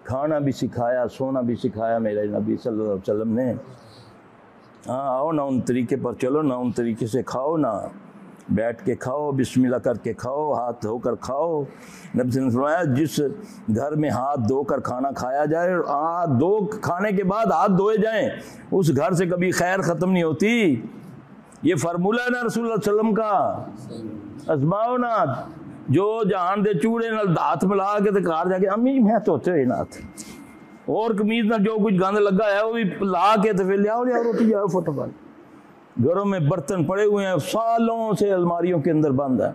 کھانا بھی سکھایا، سونا بھی سکھایا میرے نبی صلی اللہ علیہ وسلم نے۔ ہاں آؤ نا ان طریقے پر چلو نا، ان طریقے سے کھاؤ نا، بیٹھ کے کھاؤ، بسم اللہ کر کے کھاؤ، ہاتھ دھو کر کھاؤ۔ نبی صلی اللہ علیہ وسلم نے فرمایا جس گھر میں ہاتھ دھو کر کھانا کھایا جائے اور ہاتھ دھو کھانے کے بعد ہاتھ دھوئے جائیں، اس گھر سے کبھی خیر ختم نہیں ہوتی۔ یہ فارمولہ ہے نا رسول اللہ صلی اللہ علیہ وسلم کا، ازماؤ نا۔ جو جہان دے چوڑے نال ہاتھ ملا کے تے گھر جا کے امی میں دھوتے ہوئے ناتھ، اور قمیض نہ جو کچھ گند لگا ہے وہ بھی لا کے تو پھر لیاؤ روٹی جاؤ فوٹو بال۔ گھروں میں برتن پڑے ہوئے ہیں، سالوں سے الماریوں کے اندر بند ہے۔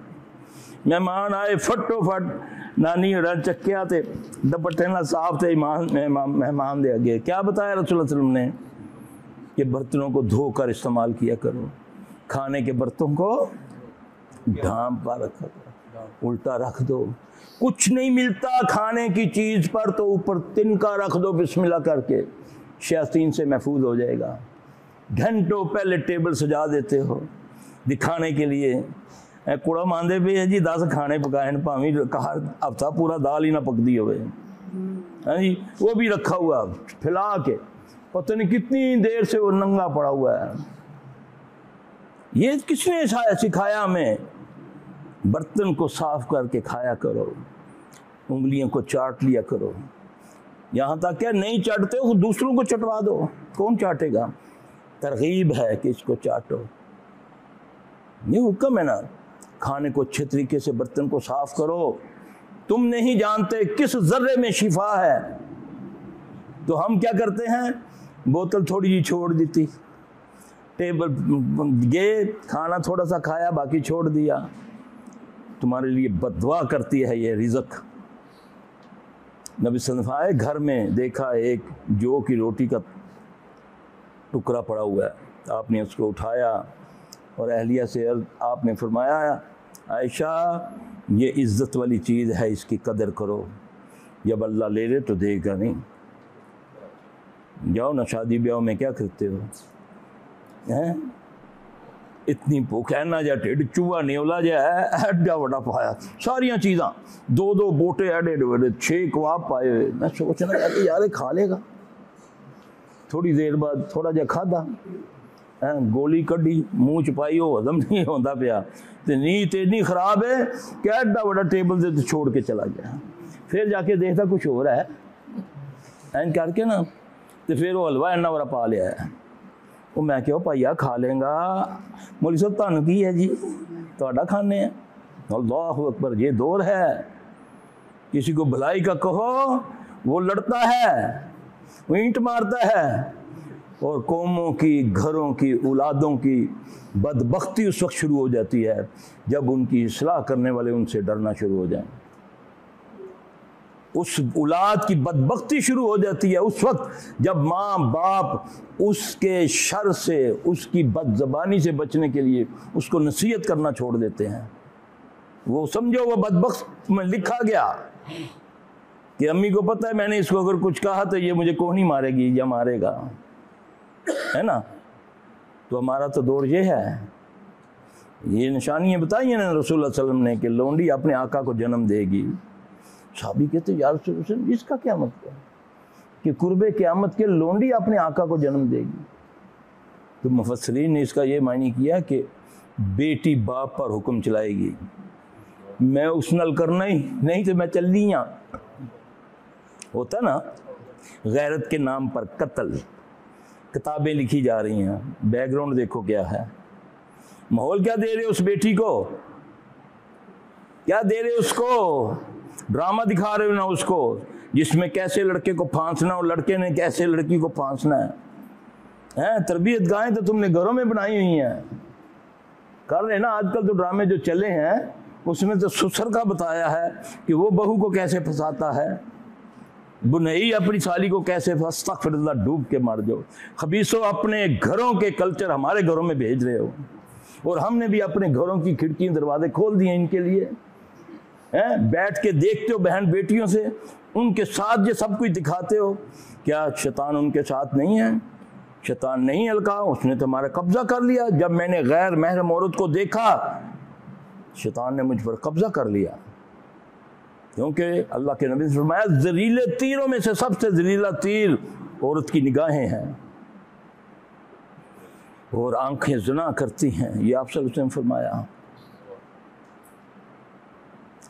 مہمان آئے فٹو فٹ نانی رن چکیا تے دپٹے نہ صاف تے مہمان دے اگے کیا بتایا رسول اللہ صلی اللہ علیہ وسلم نے کہ برتنوں کو دھو کر استعمال کیا کرو، کھانے کے برتن کو ڈھانپ پر رکھا کرو، الٹا رکھ دو۔ کچھ نہیں ملتا کھانے کی چیز پر تو اوپر تنکا رکھ دو بسم اللہ کر کے، شیاطین سے محفوظ ہو جائے گا۔ گھنٹوں پہلے ٹیبل سجا دیتے ہو دکھانے کے لیے، کوڑا ماندے پہ ہے جی 10 کھانے پکائے پاویں ہفتہ پورا دال ہی نہ پکتی ہوئے، ہاں جی وہ بھی رکھا ہوا پھیلا کے، پتہ نہیں کتنی دیر سے وہ ننگا پڑا ہوا ہے۔ یہ کس نے سکھایا ہمیں؟ برتن کو صاف کر کے کھایا کرو، انگلیوں کو چاٹ لیا کرو، یہاں تک کہ نہیں چاٹتے ہو دوسروں کو چٹوا دو، کون چاٹے گا؟ ترغیب ہے کہ اس کو چاٹو، یہ حکم ہے نا۔ کھانے کو اچھے طریقے سے برتن کو صاف کرو، تم نہیں جانتے کس ذرے میں شفا ہے۔ تو ہم کیا کرتے ہیں؟ بوتل تھوڑی جی چھوڑ دیتی، ٹیبل گئے کھانا تھوڑا سا کھایا باقی چھوڑ دیا، تمہارے لیے بد دعا کرتی ہے یہ رزق۔ نبی صلی اللہ علیہ وسلم آئے گھر میں، دیکھا ایک جو کی روٹی کا ٹکڑا پڑا ہوا ہے، آپ نے اس کو اٹھایا اور اہلیہ سے آپ نے فرمایا عائشہ یہ عزت والی چیز ہے، اس کی قدر کرو، جب اللہ لے لے تو دے گا نہیں۔ جاؤ نا شادی بیاہ میں کیا کرتے ہو، اتنی بھوک ہے نہ جا ٹھڈ چوہا نیولا جا ہے ایڈا بڑا پایا، ساریاں چیزاں 2 بوٹے ایڈے بڑے 6 کباب پائے ہوئے۔ میں سوچنا یار کھا لے گا، تھوڑی دیر بعد تھوڑا جا کھادا، گولی کڈی منہ چپائی، ہو ہضم نہیں ہوتا پیا، تو نیت اتنی خراب ہے کہ ایڈا بڑا ٹیبل سے چھوڑ کے چلا گیا۔ پھر جا کے دیکھتا کچھ ہو رہا ہے، این کر کے نا تو پھر وہ حلوہ اینا بڑا پا لیا ہے۔ وہ میں کہو پائیا کھا لیں گا، مولوی صاحب تانوں کی ہے جی تہاڈا کھانے ہیں؟ اللہ اکبر، یہ دور ہے، کسی کو بھلائی کا کہو وہ لڑتا ہے، وہ اینٹ مارتا ہے، اور قوموں کی، گھروں کی، اولادوں کی بدبختی اس وقت شروع ہو جاتی ہے جب ان کی اصلاح کرنے والے ان سے ڈرنا شروع ہو جائیں۔ اس اولاد کی بدبختی شروع ہو جاتی ہے اس وقت جب ماں باپ اس کے شر سے، اس کی بد زبانی سے بچنے کے لیے اس کو نصیحت کرنا چھوڑ دیتے ہیں۔ وہ سمجھو وہ بدبخت میں لکھا گیا کہ امی کو پتہ ہے میں نے اس کو اگر کچھ کہا تو یہ مجھے کوہ نہیں مارے گی یا مارے گا، ہے نا۔ تو ہمارا تو دور یہ ہے، یہ نشانیاں بتائی ہیں نا رسول اللہ صلی اللہ علیہ وسلم نے کہ لونڈی اپنے آقا کو جنم دے گی۔ صحابی کہتے یا رسول اللہ صلی اللہ علیہ وسلم اس کا کیا مطلب ہے کہ قرب قیامت کے لونڈی اپنے آقا کو جنم دے گی؟ تو مفسرین نے اس کا یہ معنی کیا کہ بیٹی باپ پر حکم چلائے گی، میں اس نل کرنا ہی نہیں تو میں چل دی ہاں۔ ہوتا نا غیرت کے نام پر قتل، کتابیں لکھی جا رہی ہیں، بیک گراؤنڈ دیکھو کیا ہے، ماحول کیا دے رہے اس بیٹی کو، کیا دے رہے اس کو، ڈرامہ دکھا رہے ہو نا اس کو، جس میں کیسے لڑکے کو پھانسنا اور لڑکے نے کیسے لڑکی کو پھانسنا ہے۔ تربیت گاہیں تو تم نے گھروں میں بنائی ہوئی ہیں، کر رہے نا آج کل تو ڈرامے جو چلے ہیں اس میں تو سسر کا بتایا ہے کہ وہ بہو کو کیسے پھنساتا ہے، بنائی اپنی سالی کو کیسے استغفر اللہ ڈوب کے مار جاؤ۔ خبیثو اپنے گھروں کے کلچر ہمارے گھروں میں بھیج رہے ہو، اور ہم نے بھی اپنے گھروں کی کھڑکیاں دروازے کھول دیے ان کے لیے۔ بیٹھ کے دیکھتے ہو بہن بیٹیوں سے، ان کے ساتھ یہ سب کچھ دکھاتے ہو، کیا شیطان ان کے ساتھ نہیں ہے؟ شیطان نہیں ہلکا، اس نے تمہارا قبضہ کر لیا۔ جب میں نے غیر محرم عورت کو دیکھا شیطان نے مجھ پر قبضہ کر لیا۔ کیونکہ اللہ کے نبی نے فرمایا زہریلے تیروں میں سے سب سے زہریلا تیر عورت کی نگاہیں ہیں، اور آنکھیں زنا کرتی ہیں، یہ آپ صلی اللہ علیہ وسلم نے فرمایا۔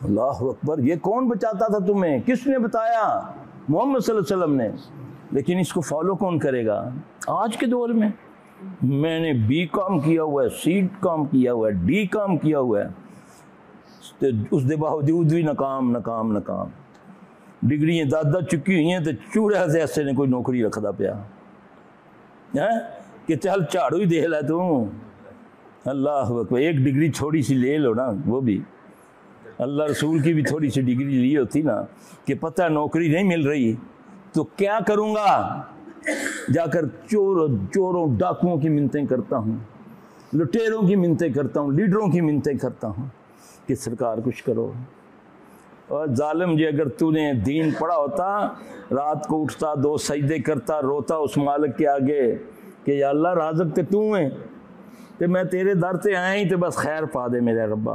اللہ اکبر، یہ کون بچاتا تھا تمہیں؟ کس نے بتایا؟ محمد صلی اللہ علیہ وسلم نے۔ لیکن اس کو فالو کون کرے گا؟ آج کے دور میں میں نے بی کام کیا ہوا ہے، سی کام کیا ہوا ہے، ڈی کام کیا ہوا ہے، اس دے باوجود بھی ناکام۔ ڈگریاں دادا چکی ہوئی ہیں تو چوڑا سے ایسے نے کوئی نوکری رکھدا پیا کہ چل جھاڑو ہی دے لے تو۔ اللہ اکبر، ایک ڈگری تھوڑی سی لے لو نا، وہ بھی اللہ رسول کی بھی تھوڑی سی ڈگری لی ہوتی نا، کہ پتہ نوکری نہیں مل رہی تو کیا کروں گا؟ جا کر چوروں ڈاکوؤں کی منتیں کرتا ہوں، لٹیروں کی منتیں کرتا ہوں، لیڈروں کی منتیں کرتا ہوں کہ سرکار کچھ کرو۔ اور ظالم جی، اگر تو نے دین پڑھا ہوتا، رات کو اٹھتا، 2 سجدے کرتا، روتا اس مالک کے آگے کہ یا اللہ رازق تے تو ہیں، تے میں تیرے در تے آیا ہی تے بس خیر پا دے میرے ربا۔